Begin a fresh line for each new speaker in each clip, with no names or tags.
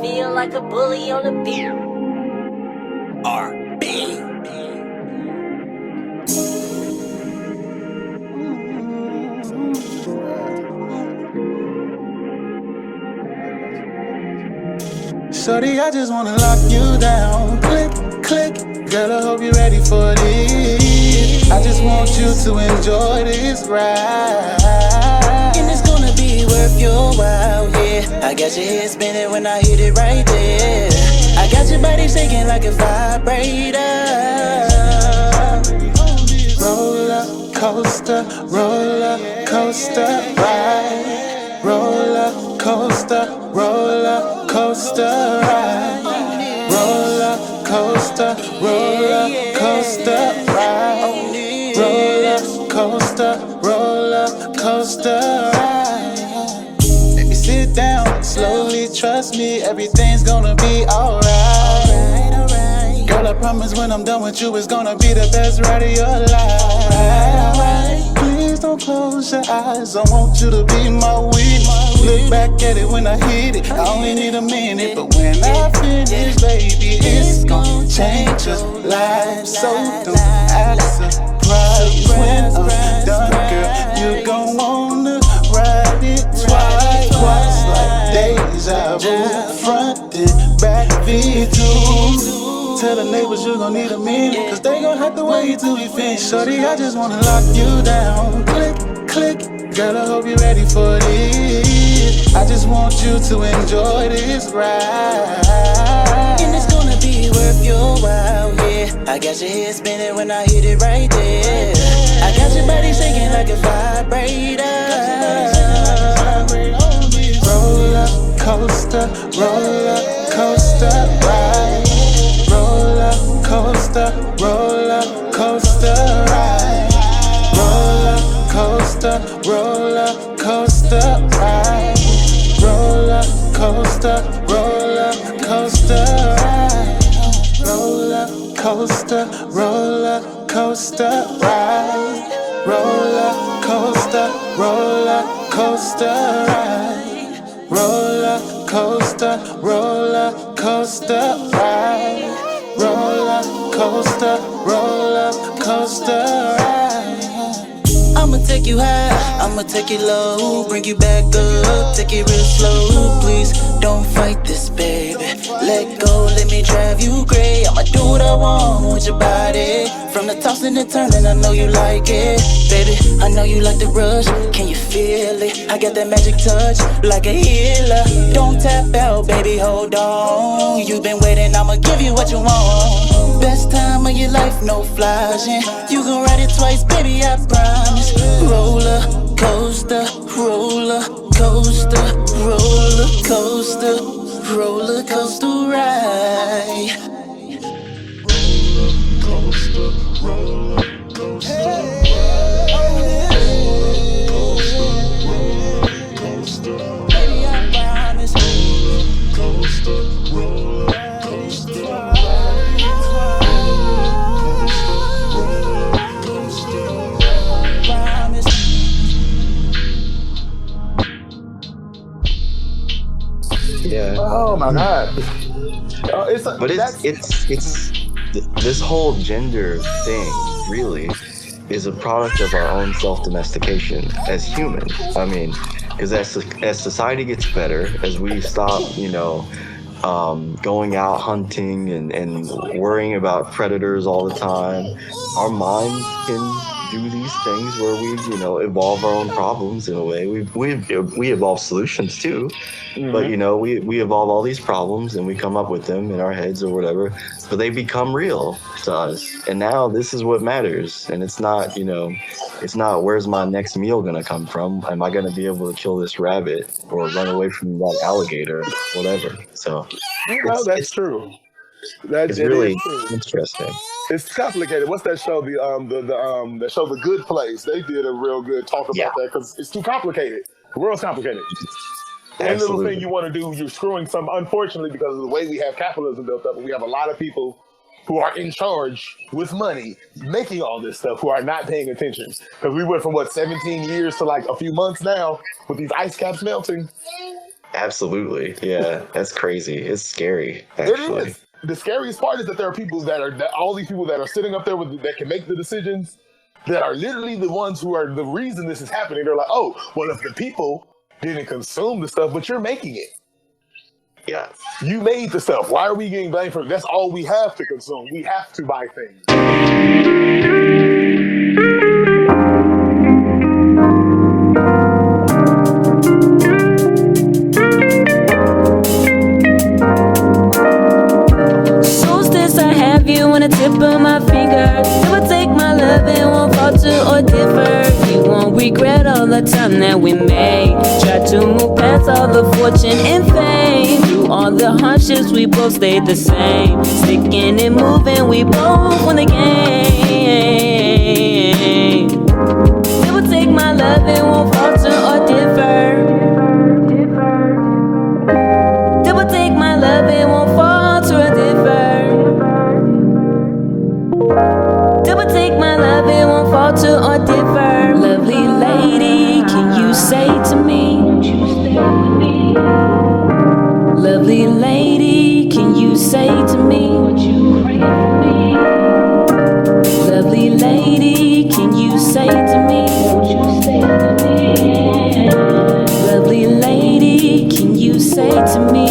feel like a bully on the beat. R.B.
Shorty, I just wanna lock you down. Click, click. Girl, I hope you're ready for this. I just want you to enjoy this ride.
And it's gonna be worth your while, yeah. I got your head spinning when I hit it right there. I got your body shaking like a vibrator.
Roller coaster ride. Roller coaster ride. Roller coaster ride. Roller coaster ride. Baby, sit down, slowly trust me, everything's gonna be alright. Girl, I promise when I'm done with you, it's gonna be the best ride of your life. Please don't close your eyes, I want you to be my witness. Look back at it when I hit it, I only need a minute. But when I finish, baby, it's gonna change your life. So don't act surprised when I'm done, girl. You gon' wanna ride it twice, like deja vu. Front and back V2. Tell the neighbors you gon' need a minute, cause they gon' have to wait till we finish. Shorty, I just wanna lock you down. Click, click. Girl, I hope you're ready for this. I just want you to enjoy this ride.
And it's gonna be worth your while, yeah. I got your head spinning when I hit it right there. I got your body shaking like a vibrator.
Roller coaster ride. Roller coaster ride. Roller coaster ride. Roller coaster ride. Roller coaster ride. Roller coaster ride. Roller coaster ride. Roller coaster ride. Roller coaster ride. Roller coaster ride. Roller coaster ride.
I'ma take you high, I'ma take you low, bring you back up, take it real slow. Please don't fight this, baby. Let go, let me drive you crazy. I'ma do what I want with your body. From the tossing and turning, I know you like it, baby. I know you like the rush. Can you feel it? I got that magic touch, like a healer. Don't tap out, baby, hold on. You've been waiting, I'ma give you what you want. Best time of your life, no flashing. You gon' ride it twice, baby, I promise. Roller coaster, roller coaster, roller coaster, roller coaster ride. Baby, I promise.
Yeah.
Oh my God.
But this whole gender thing really is a product of our own self-domestication as humans. I mean, because as society gets better, as we stop, going out hunting and worrying about predators all the time, our minds can do these things where we, evolve our own problems in a way. We evolve solutions too, but we evolve all these problems and we come up with them in our heads or whatever, but they become real to us. And now this is what matters. And it's not, it's not where's my next meal gonna come from? Am I gonna be able to kill this rabbit or run away from that alligator, whatever? So
That's true.
it's
It
really
is true.
interesting.
It's complicated. What's that show? The show The Good Place. They did a real good talk
Yeah.
about that because it's too complicated. The world's complicated. Any little
Absolutely.
thing you want to do, you're screwing some. Unfortunately, because of the way we have capitalism built up, and we have a lot of people who are in charge with money making all this stuff who are not paying attention. Because we went from 17 years to like a few months now with these ice caps melting.
Absolutely. Yeah, that's crazy. It's scary,
It
actually.
is. The scariest part is that there are people all these people that are sitting up there that can make the decisions that are literally the ones who are the reason this is happening. They're like, oh, well, if the people didn't consume the stuff, but you're making it.
Yeah.
You made the stuff. Why are we getting blamed for it? That's all we have to consume. We have to buy things.
Solstice, I have you on the tip of my finger. Never take my love and won't falter or differ. You won't regret all the time that we made. Try to move past all the fortune and fame. Through all the hardships, we both stayed the same. Sticking and moving, we both won the game. Never take my love and won't falter or differ. Never take my love and won't falter or differ. Never take my love and won't falter or differ. Lovely lady, can you say to me? Lovely lady, can you say to me? Lovely lady, can you say to me? Lovely lady, can you say to me?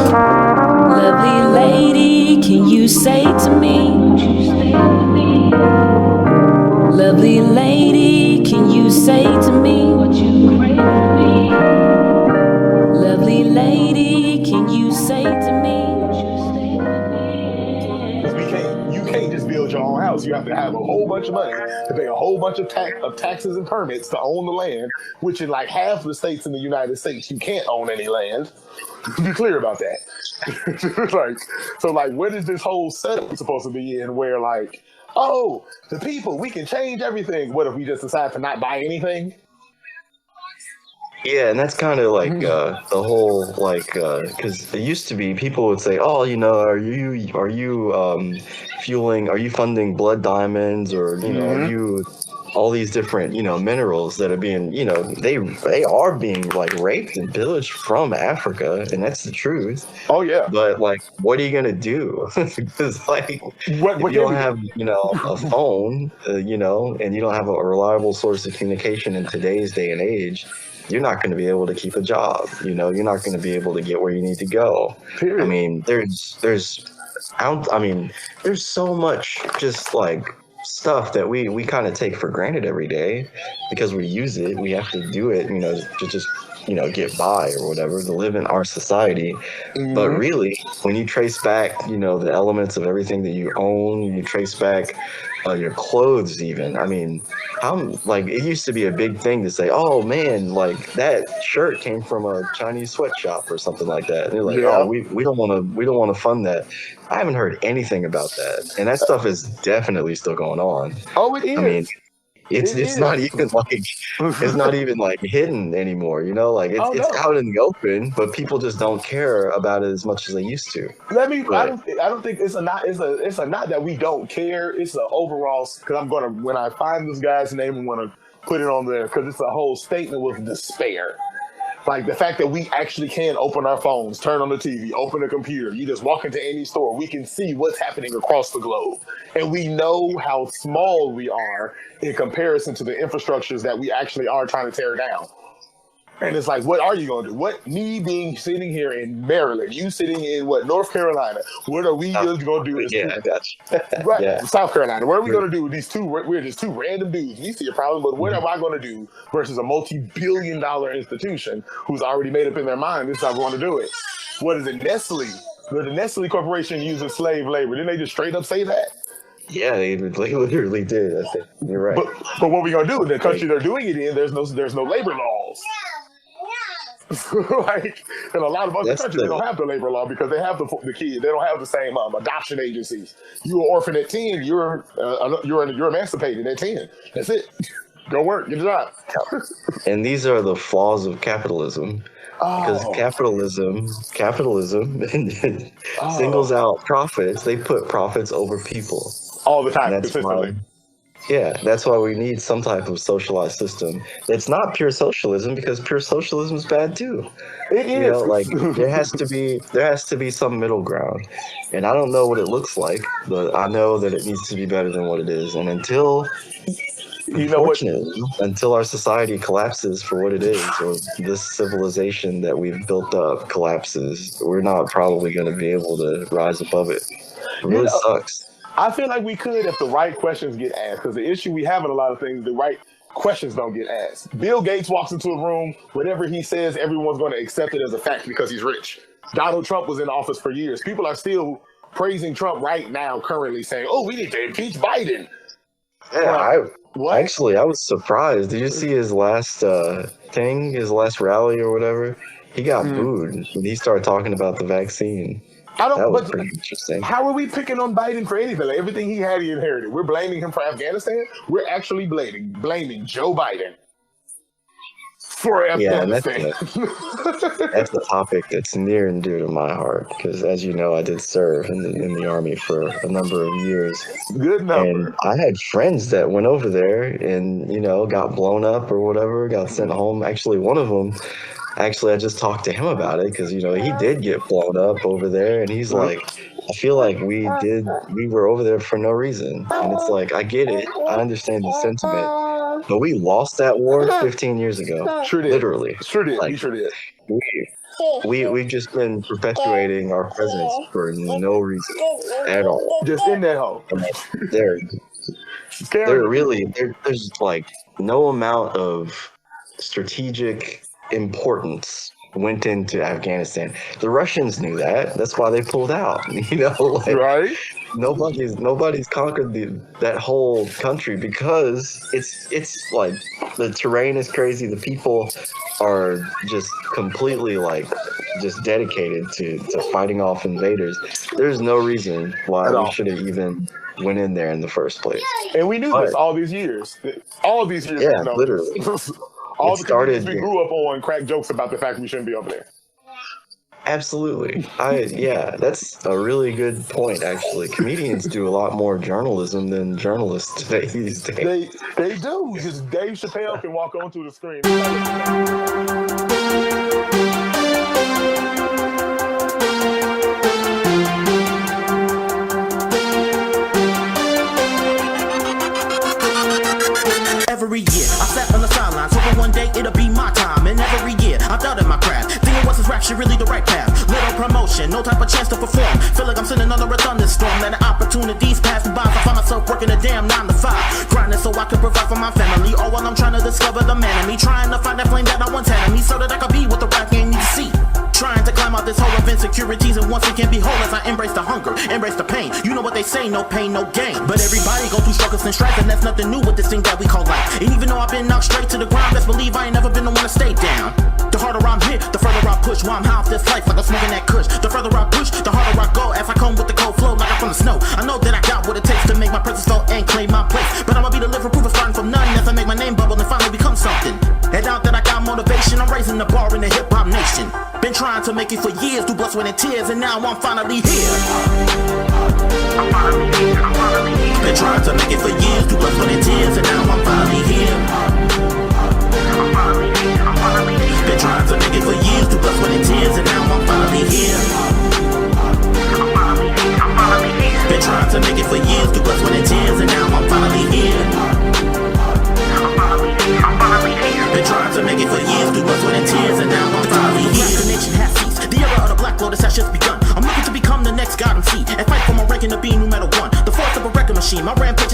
Lovely lady, can you say to me? Lovely lady, can you say to me? Lovely lady, can you say to me?
You can't just build your own house. You have to have a whole bunch of money to pay a whole bunch of taxes and permits to own the land, which in like half the states in the United States, you can't own any land. Be clear about that. What is this whole setup supposed to be in where like, oh, the people, we can change everything. What if we just decide to not buy anything?
Yeah, and that's kind of like the whole because it used to be people would say, "Oh, are you funding blood diamonds or are you all these different minerals that are being they are being like raped and pillaged from Africa, and that's the truth."
Oh yeah.
But like, what are you gonna do? Because like,
What
if you don't
can
have a phone, and you don't have a reliable source of communication in today's day and age, you're not going to be able to keep a job. You're not going to be able to get where you need to go.
Period.
I mean, there's so much just like stuff that we kind of take for granted every day because we use it. We have to do it, to just get by or whatever, to live in our society. But really, when you trace back, the elements of everything that you own, you trace back your clothes even. I mean, how like it used to be a big thing to say, oh man, like that shirt came from a Chinese sweatshop or something like that. And they're like,
Yeah.
oh, we don't want to fund that. I haven't heard anything about that, and that stuff is definitely still going on.
Oh, it is.
I mean, it's
It
not
is.
even like it's not even like hidden anymore. Like it's
Oh, no.
out in the open, but people just don't care about it as much as they used to.
I
But
don't think it's a not that we don't care. It's an overall, because I'm gonna, when I find this guy's name, I'm gonna put it on there because it's a whole statement with despair. Like the fact that we actually can open our phones, turn on the TV, open a computer. You just walk into any store, we can see what's happening across the globe, and we know how small we are in comparison to the infrastructures that we actually are trying to tear down. And it's like, what are you going to do? What, me being sitting here in Maryland, you sitting in what, North Carolina, what are we going to do?
Yeah, I got you.
Right,
Yeah.
South Carolina. What are we going to do with these two? We're just two random dudes. We see a problem, but what am I going to do versus a multi-billion-dollar institution who's already made up in their mind this is how we're going to do it? What is it? Nestle. The Nestle Corporation uses slave labor. Didn't they just straight up say that?
Yeah, they literally did. I think you're right.
But what are we going to do in the country they're doing it in? There's no labor laws. Like in a lot of other countries, they don't have the labor law because they have the kids. They don't have the same adoption agencies. You were orphan at 10. You're emancipated at 10. That's it. Go work. Get a job.
And these are the flaws of capitalism. Because capitalism singles out profits. They put profits over people
all the time, consistently.
That's why we need some type of socialized system. It's not pure socialism because pure socialism is bad too.
It is.
You know, like there has to be some middle ground, and I don't know what it looks like, but I know that it needs to be better than what it is. And until our society collapses for what it is, or this civilization that we've built up collapses, we're not probably going to be able to rise above it. It really sucks.
I feel like we could if the right questions get asked, because the issue we have in a lot of things, the right questions don't get asked. Bill Gates walks into a room, whatever he says, everyone's going to accept it as a fact because he's rich. Donald Trump was in office for years. People are still praising Trump right now, currently saying, oh, we need to impeach Biden.
Yeah, I was surprised. Did you see his last his last rally or whatever? He got booed when he started talking about the vaccine. That was pretty interesting.
How are we picking on Biden for anything? Like, everything he had, he inherited. We're blaming him for Afghanistan. We're actually blaming Joe Biden for Afghanistan.
Yeah, that's a topic that's near and dear to my heart because, as you know, I did serve in the Army for a number of years.
Good number.
And I had friends that went over there and, got blown up or whatever, got sent home. Actually, one of them... I just talked to him about it because, he did get blown up over there. And he's like, I feel like we were over there for no reason. And it's like, I get it. I understand the sentiment. But we lost that war 15 years ago.
Sure did.
Literally.
Sure did.
Like,
we sure did.
We've just been perpetuating our presence for no reason at all.
Just in that hole.
There's like no amount of strategic importance went into Afghanistan. The Russians knew that. That's why they pulled out.
Right?
Nobody's conquered that whole country because it's like the terrain is crazy. The people are just completely just dedicated to fighting off invaders. There's no reason why we should have even went in there in the first place.
And we knew this all these years. All these years.
Yeah, literally.
All the comedians we grew up on crack jokes about the fact we shouldn't be over there.
Absolutely. That's a really good point, actually. Comedians do a lot more journalism than journalists today these days.
They do. Just Dave Chappelle can walk onto the screen.
Every year, I sat on the sidelines, hoping one day it'll be my time. And every year, I doubted my craft, thinking was this rap shit really the right path? Little promotion, no type of chance to perform. Feel like I'm sitting under a thunderstorm. Letting opportunities pass me by. I find myself working a damn 9 to 5, grinding so I can provide for my family. All while I'm trying to discover the man in me, trying to find that flame that I once had in me, so that I could be what the rap game needs to see. Trying to climb out this hole of insecurities, and once again be whole as I embrace the hunger, embrace the pain. You know what they say, no pain, no gain. But everybody go through struggles and strife, and that's nothing new with this thing that we call life. And even though I've been knocked straight to the ground, best believe I ain't never been the one to stay down. The harder I'm hit, the further I push. While I'm high off this life, like I'm smoking that kush. The further I push, the harder I go. As I come with the cold flow, like I'm from the snow. I know that I got what it takes to make my presence felt and claim my place. But I'ma be the living proof of starting from nothing as I make my name bubble and finally become something. And now that I got motivation, I'm raising the bar in the hip hop nation. Been trying to make it for years, through blood, sweat, and tears, and now I'm finally here. Been trying to make it for years, through blood, sweat, and tears, and now I'm finally here. Been trying to make it for years, through blood, sweat, and tears, and now I'm finally here. Been trying to make it for years, through blood, sweat, and tears, and now I'm finally here. Been trying to make it for years, through blood, sweat, and tears.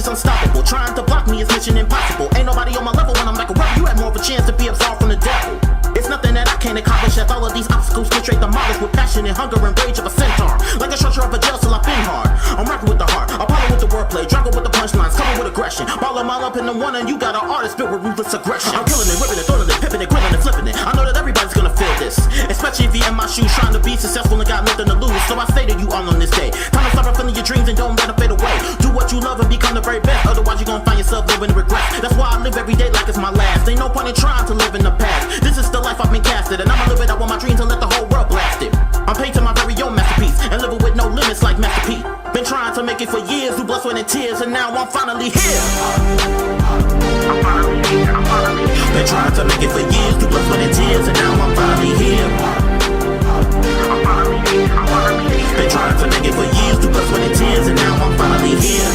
is unstoppable. Trying to block me is mission impossible. Ain't nobody on my level when I'm like a rebel. You had more of a chance to be absolved from the devil. It's nothing that I can't accomplish as all of these obstacles get straight demolished with passion and hunger and rage of a centaur. Like a structure of a jail, still I've been hard. I'm rocking with the heart, Apollo with the wordplay, Drago with the punchlines, covered with aggression. Ball them all up in the one and you got an artist built with ruthless aggression. I'm killing it, ripping it, throwing it, pipping it, grilling it, flipping it. I know that everybody's gonna feel this, especially if you're in my shoes trying to be successful and got nothing to lose. So I say to you all on this day, time to start fulfilling your dreams and don't let them fade away. Do what you love and become the very best, otherwise you're gonna find yourself living in regret. That's why I live every day like it's my last. Ain't no point in trying to live in the past. This is the life I've been casted, and I'ma live it out with my dreams and let the whole world blast it. I'm paid to my very own masterpiece and living with no limits like Master P. Been trying to make it for years, through blood, sweat, and tears, and now I'm finally here. Been trying to make it for years, through blood, sweat, and tears, and now I'm finally here. Been trying to make it for years, through blood, sweat, and tears, and now I'm finally here.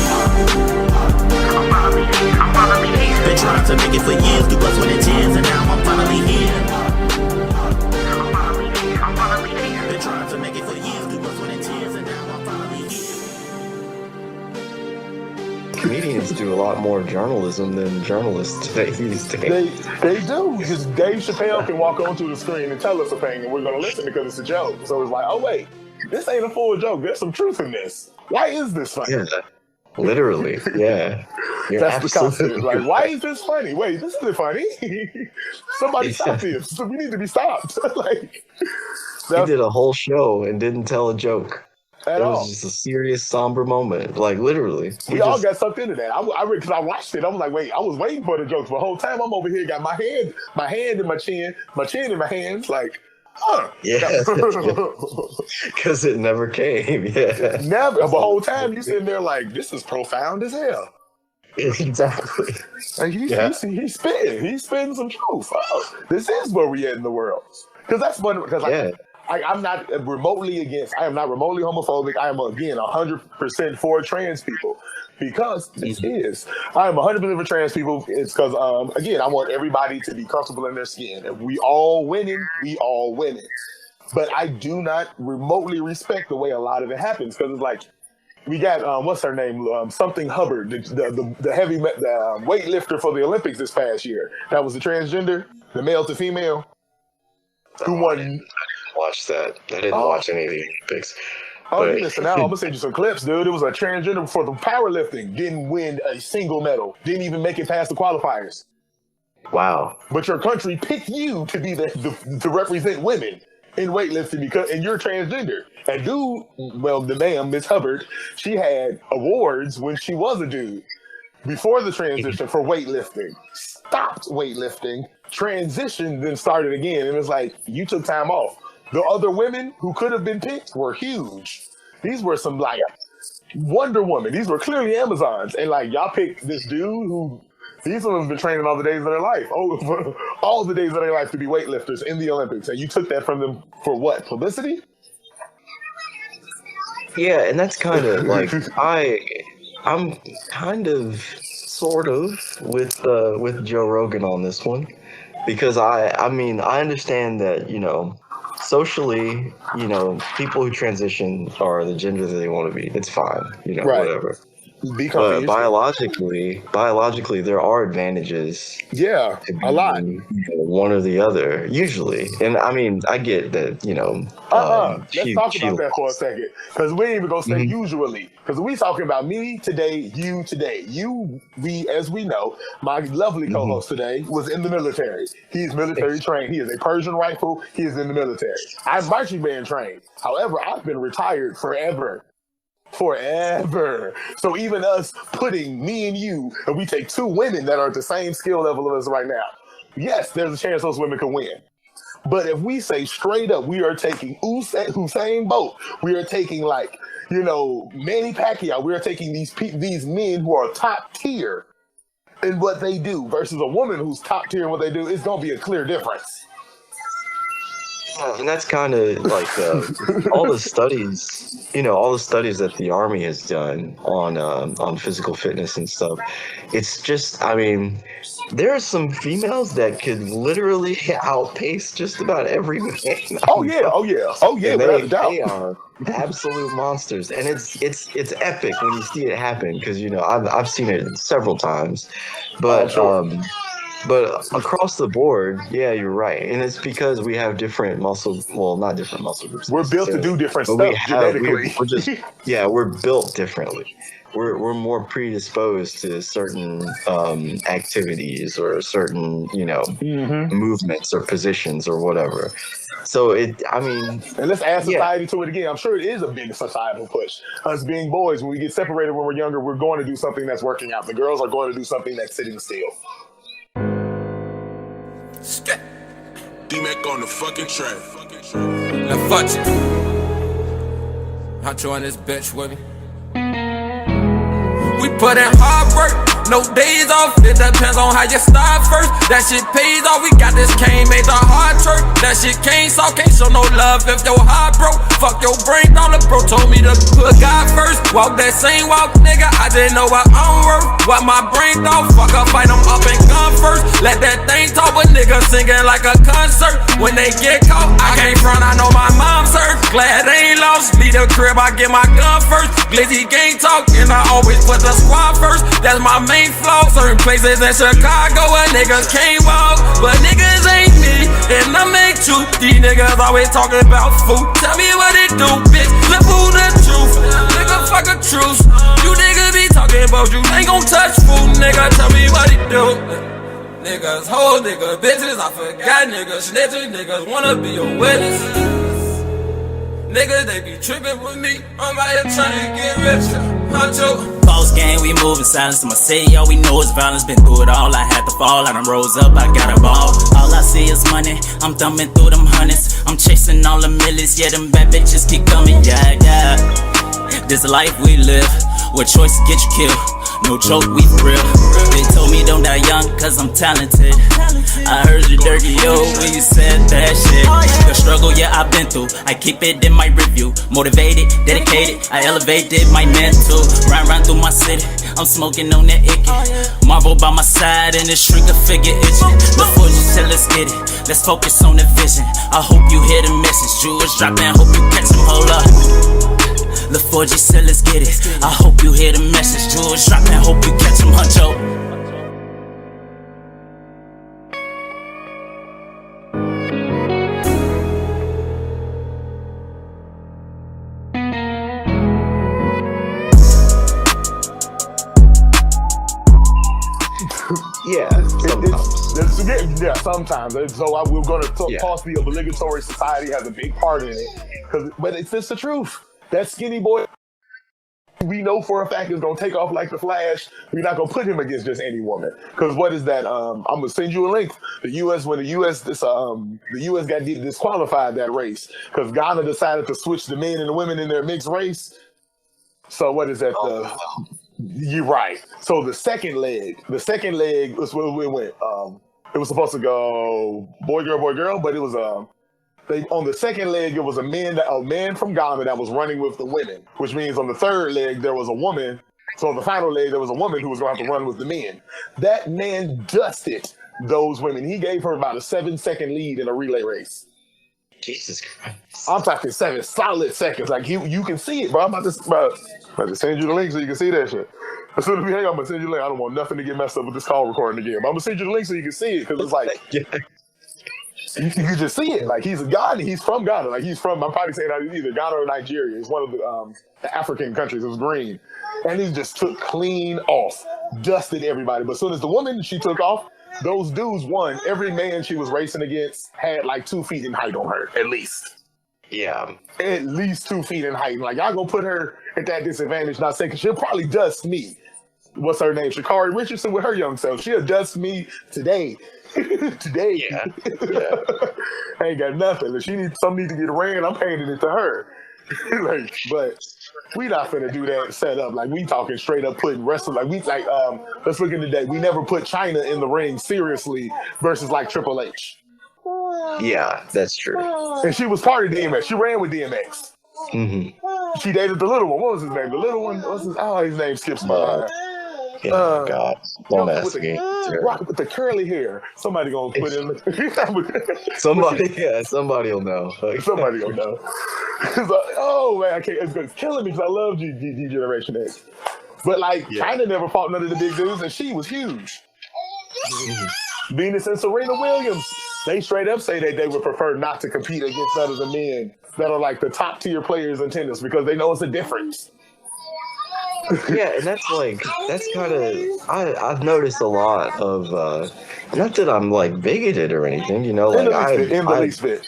Been trying to make it for years, through blood, sweat, and tears, and now I'm finally here. Been trying to make it for years, through blood, sweat, and tears, and now I'm finally here.
Comedians do a lot more journalism than journalists today these days.
They do. Because Dave Chappelle can walk onto the screen and tell us a thing, and we're going to listen because it's a joke. So it's like, oh, wait, this ain't a full joke. There's some truth in this. Why is this funny?
Yeah, literally. Yeah.
That's the concept. Like, why is this funny? Wait, this isn't funny. Somebody stop this. We need to be stopped. Like,
he did a whole show and didn't tell a joke.
At all.
It was just a serious, somber moment. Like, literally.
We all got sucked into that. Because I watched it. I was like, wait, I was waiting for the jokes. The whole time I'm over here, got my hand in my chin in my hands, like, huh.
Yeah. Because it never came. Yeah.
Never. The whole time you sitting there like, this is profound as hell.
Exactly.
Like he's spitting some truth. Oh, this is where we at in the world. Because that's one. Because I'm not remotely against. I am not remotely homophobic. I am again 100% for trans people. Because this is. I am 100% for trans people. It's because again, I want everybody to be comfortable in their skin. If we all winning, we all winning. But I do not remotely respect the way a lot of it happens. Because it's like, we got what's her name? Something Hubbard, the heavy weightlifter for the Olympics this past year. That was the transgender, the male to female. Who won?
I didn't watch that. I didn't watch any of the Olympics.
Oh, you're missing out. I'm gonna send you some clips, dude. It was a transgender for the powerlifting. Didn't win a single medal. Didn't even make it past the qualifiers.
Wow.
But your country picked you to be to represent women in weightlifting and you're transgender. And dude, well, the ma'am, Miss Hubbard, she had awards when she was a dude before the transition for weightlifting. Stopped weightlifting, transitioned, then started again. And it's like, you took time off. The other women who could have been picked were huge. These were some like Wonder Woman. These were clearly Amazons. And like, y'all picked this dude who, these women have been training all the days of their life. Oh, all the days of their life to be weightlifters in the Olympics. And you took that from them for what? Publicity?
Yeah, and that's kind of like I'm kind of sort of with Joe Rogan on this one, because I mean I understand that, you know, socially, you know, people who transition are the gender that they want to be. It's fine, you know, whatever. But biologically, there are advantages.
Yeah, a lot.
You know, one or the other, usually. And I mean, I get that, you know.
Let's talk about that for a second. Because we ain't even going to say usually. Because we talking about me today, you today. As we know, my lovely co-host today was in the military. He's military trained. He is a Persian rifle. He is in the military. I'm marching band trained. However, I've been retired forever. So even us putting me and you, and we take two women that are at the same skill level as us right now, yes, there's a chance those women can win. But if we say straight up, we are taking Usain Bolt, we are taking like, you know, Manny Pacquiao, we are taking these men who are top tier in what they do versus a woman who's top tier in what they do, it's going to be a clear difference.
Yeah, and that's kind of like all the studies, all the studies that the army has done on physical fitness and stuff. It's just, I mean, there are some females that could literally outpace just about every man
Oh
on
yeah, oh yeah, oh yeah,
and
without a doubt.
they are absolute monsters, and it's epic when you see it happen because I've seen it several times,
Oh, I'm
but
sure.
across the board, yeah, you're right, and it's because we have different muscle, well, not different muscle groups
We're built to
necessarily,
do different
but we
stuff
have
genetically.
we're just yeah, we're built differently. We're more predisposed to certain activities or certain movements or positions or whatever. So I mean,
And let's add
yeah,
society to it again. I'm sure it is a big societal push. Us being boys, when we get separated when we're younger, we're going to do something that's working out. The girls are going to do something that's sitting still.
D-Mac on the fucking track. Now fuck you. I'll join this bitch with me. We put in hard work, no days off. It depends on how you start first. That shit pays off. We got this cane made the hard church. That shit can't show no love if your heart broke. Fuck your brain down. The bro told me to put God first. Walk that same walk, nigga. I didn't know what I'm worth. What my brain thought. Fuck up, fight them up and gun first. Let that thing talk, but niggas singing like a concert. When they get caught, I can't front. I know my mom's hurt. Glad they ain't lost. Leave the crib, I get my gun first. Glizzy gang talk, and I always put the squad first. That's my main flaw. Certain places in Chicago where niggas can't walk, but niggas ain't me, and I make two. These niggas always talking about food. Tell me what it do, bitch. Flip who the truth. Nigga, fuck a truce. You niggas be talking about you ain't gon' touch food, nigga. Tell me what it do. Niggas, whole niggas, bitches. I forgot niggas, snitches. Niggas wanna be a witness. Niggas, they be trippin' with me. I'm out here trying to get rich.
Boss gang, we move in silence. In my city, all we know is violence. Been through it all, I had to fall. I done rose up, I got a ball. All I see is money, I'm thumbing through them hundreds. I'm chasing all the millions, yeah, them bad bitches keep coming, yeah, yeah. This life we live, where choices get you killed. No joke, we for real. They told me don't die young, cause I'm talented. I heard you dirty, yo, when you said that shit. The struggle, yeah, I've been through. I keep it in my review. Motivated, dedicated, I elevated my mental. Run through my city, I'm smoking on that icky. Marvel by my side and this shrink a figure itching. Before you said let's get it, let's focus on the vision. I hope you hear the message. Jewish dropping, hope you catch him, hold up. The 4G said let's get it. I hope you hear the message. Jewish dropping, hope you catch him, huncho.
yeah, sometimes.
Yeah, sometimes. So we're going to toss the obligatory society has a big part in it. But it's just the truth. That skinny boy, we know for a fact is going to take off like the Flash. We're not going to put him against just any woman. Because what is that? I'm going to send you a link. The U.S. got disqualified that race because Ghana decided to switch the men and the women in their mixed race. So what is that? You're right. So the second leg was where we went. It was supposed to go boy, girl, but it was on the second leg, it was a man from Ghana that was running with the women, which means on the third leg, there was a woman. So on the final leg, there was a woman who was going to have to run with the men. That man dusted those women. He gave her about a 7-second lead in a relay race.
Jesus Christ.
I'm talking 7 solid seconds. Like you can see it, bro. I'm about to send you the link so you can see that shit. As soon as we hang up, I'm going to send you the link. I don't want nothing to get messed up with this call recording again. But I'm going to send you the link so you can see it because it's like... You can just see it. Like, he's a Ghana. He's from Ghana. Like, he's from, I'm probably saying either Ghana or Nigeria. It's one of the African countries. It was green. And he just took clean off. Dusted everybody. But as soon as the woman, she took off, those dudes won. Every man she was racing against had like 2 feet in height on her, at least.
Yeah.
At least 2 feet in height. Like, y'all gonna put her at that disadvantage, not saying, because she'll probably dust me. What's her name? Sha'Carri Richardson with her young self. She'll dust me today. Today.
Yeah.
I ain't got nothing. If she needs something to get ran, I'm handing it to her. Like, but we not finna do that setup. Like, we talking straight up putting wrestling. Let's look into that. We never put China in the ring seriously versus like Triple H.
Yeah, that's true.
And she was part of DMX. She ran with DMX. She dated the little one. What was his name? The little one. His name skips my mind.
Yeah, God, don't ask
with
me.
with the curly hair. Somebody gonna put in.
Somebody will know.
Somebody gonna know. Oh man, I can't. It's killing me because I love G Generation X. But like, China never fought none of the big dudes, and she was huge. Venus and Serena Williams, they straight up say that they would prefer not to compete against none of the men that are like the top tier players in tennis because they know it's a difference.
Yeah, and that's kind of, I've noticed a lot of, not that I'm like bigoted or anything, you know, like
in the least bit.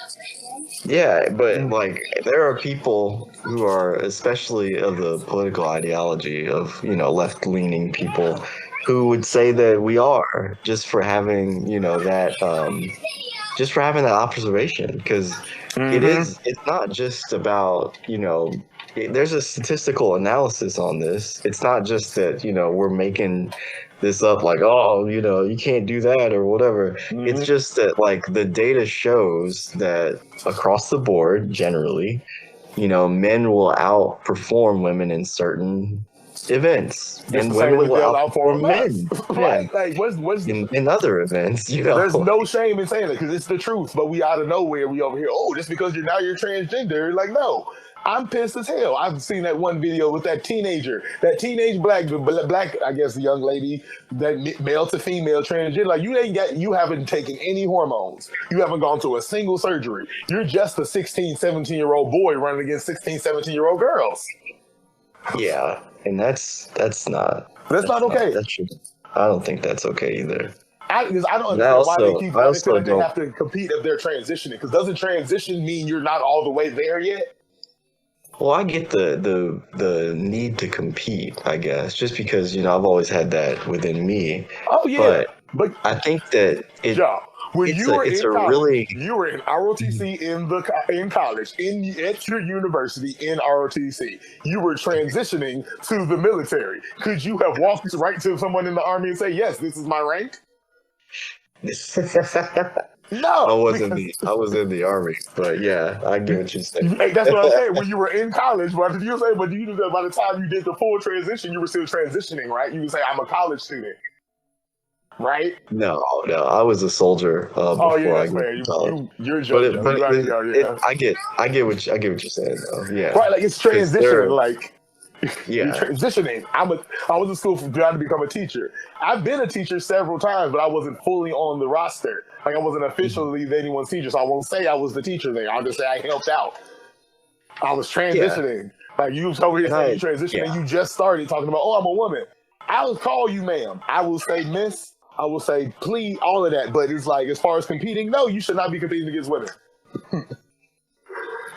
Yeah, but like there are people who are, especially of the political ideology of, you know, left-leaning people, who would say that we are just for having, you know, that just for having that observation, because it's not just about, you know, there's a statistical analysis on this. It's not just that, you know, we're making this up like, oh, you know, you can't do that or whatever. It's just that like the data shows that across the board, generally, you know, men will outperform women in certain events, and women will outperform men.
Right? Like, what's
in other events, you know?
There's no shame in saying it because it's the truth. But we out of nowhere, we over here. Oh, just because you're transgender, like no. I'm pissed as hell. I've seen that one video with that teenage black, I guess, young lady, that male to female transgender. Like you haven't taken any hormones. You haven't gone to a single surgery. You're just a 16, 17-year-old boy running against 16, 17-year-old girls.
Yeah, and that's not
okay.
I don't think that's okay either.
Because I don't understand why they keep feel like they have to compete if they're transitioning. Because doesn't transition mean you're not all the way there yet?
Well, I get the need to compete, I guess, just because, you know, I've always had that within me.
Oh yeah,
but I think that
you were in ROTC in college at your university in ROTC. You were transitioning to the military. Could you have walked right to someone in the army and say, "Yes, this is my rank"? No,
I was in the army, but yeah, I get what you're saying.
Hey, that's what I'm saying. When you were in college, but you say, by the time you did the full transition, you were still transitioning, right? You would say, "I'm a college student," right?
No, I was a soldier before I got college.
You're joking.
I get what you're saying, though. Yeah,
right. Like it's transitioning, like.
Yeah,
you're transitioning. I was in school trying to become a teacher. I've been a teacher several times, but I wasn't fully on the roster. Like I wasn't officially anyone's teacher, so I won't say I was the teacher there. I'll just say I helped out. I was transitioning. Yeah. Like you over here saying you transitioning, and you just started talking about, oh, I'm a woman. I will call you ma'am. I will say miss. I will say please, all of that. But it's like as far as competing, no, you should not be competing against women.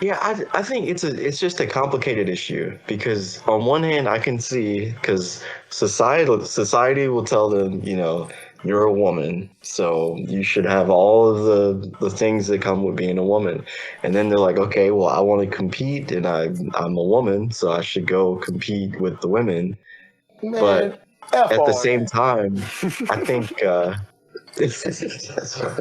Yeah, I think it's just a complicated issue because on one hand I can see because society will tell them, you know, you're a woman, so you should have all of the things that come with being a woman, and then they're like, okay, well I want to compete and I'm a woman, so I should go compete with the women.
Man,
but at the same time, I think. That's right.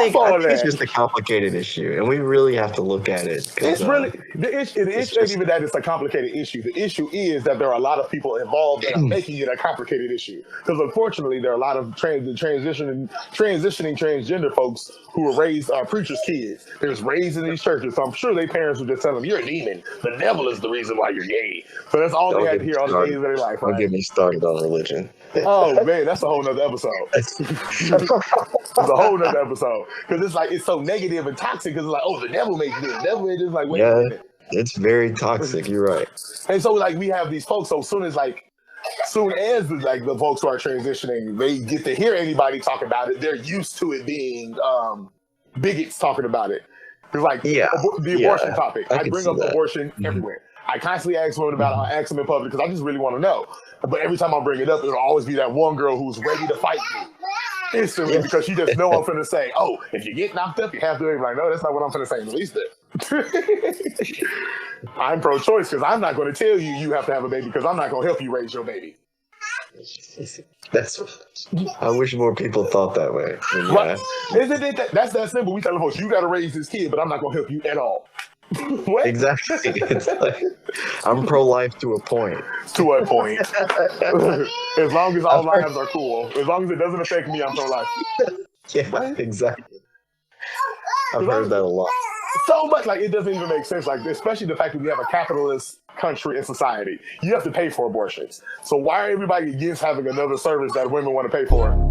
I think it's just a complicated issue, and we really have to look at it.
It's really the issue. The issue ain't even that it's a complicated issue. The issue is that there are a lot of people involved that are making it a complicated issue. Because unfortunately, there are a lot of transitioning transgender folks who were raised preachers' kids. They're just raised in these churches, so I'm sure their parents would just tell them, "You're a demon. The devil is the reason why you're gay." So that's all they had to hear all the days of their life. Right?
Don't get me started on religion.
Oh man, that's a whole nother episode. That's a whole nother episode because it's so negative and toxic. Because it's like, oh, the devil makes this. The devil is just like, wait a minute.
It's very toxic. You're right.
And so like we have these folks. So soon as the folks who are transitioning, they get to hear anybody talk about it. They're used to it being bigots talking about it. It's like the abortion topic. I bring up abortion everywhere. I constantly ask women about it. I ask them in public because I just really want to know. But every time I bring it up, it'll always be that one girl who's ready to fight me instantly because she just know I'm finna say, oh, if you get knocked up, you have to be like, no, that's not what I'm finna say. Release it. I'm pro-choice because I'm not going to tell you have to have a baby because I'm not going to help you raise your baby.
That's. I wish more people thought that way. And
Right? Isn't it that's that simple? We tell folks, you got to raise this kid, but I'm not gonna help you at all. What?
Exactly. It's like I'm pro-life to a point.
To a point. As long as all lives are cool. As long as it doesn't affect me, I'm pro-life.
Yeah,
What?
exactly. I've heard that a lot.
So much, like, it doesn't even make sense. Like, especially the fact that we have a capitalist country and society. You have to pay for abortions. So why are everybody against having another service that women want to pay for?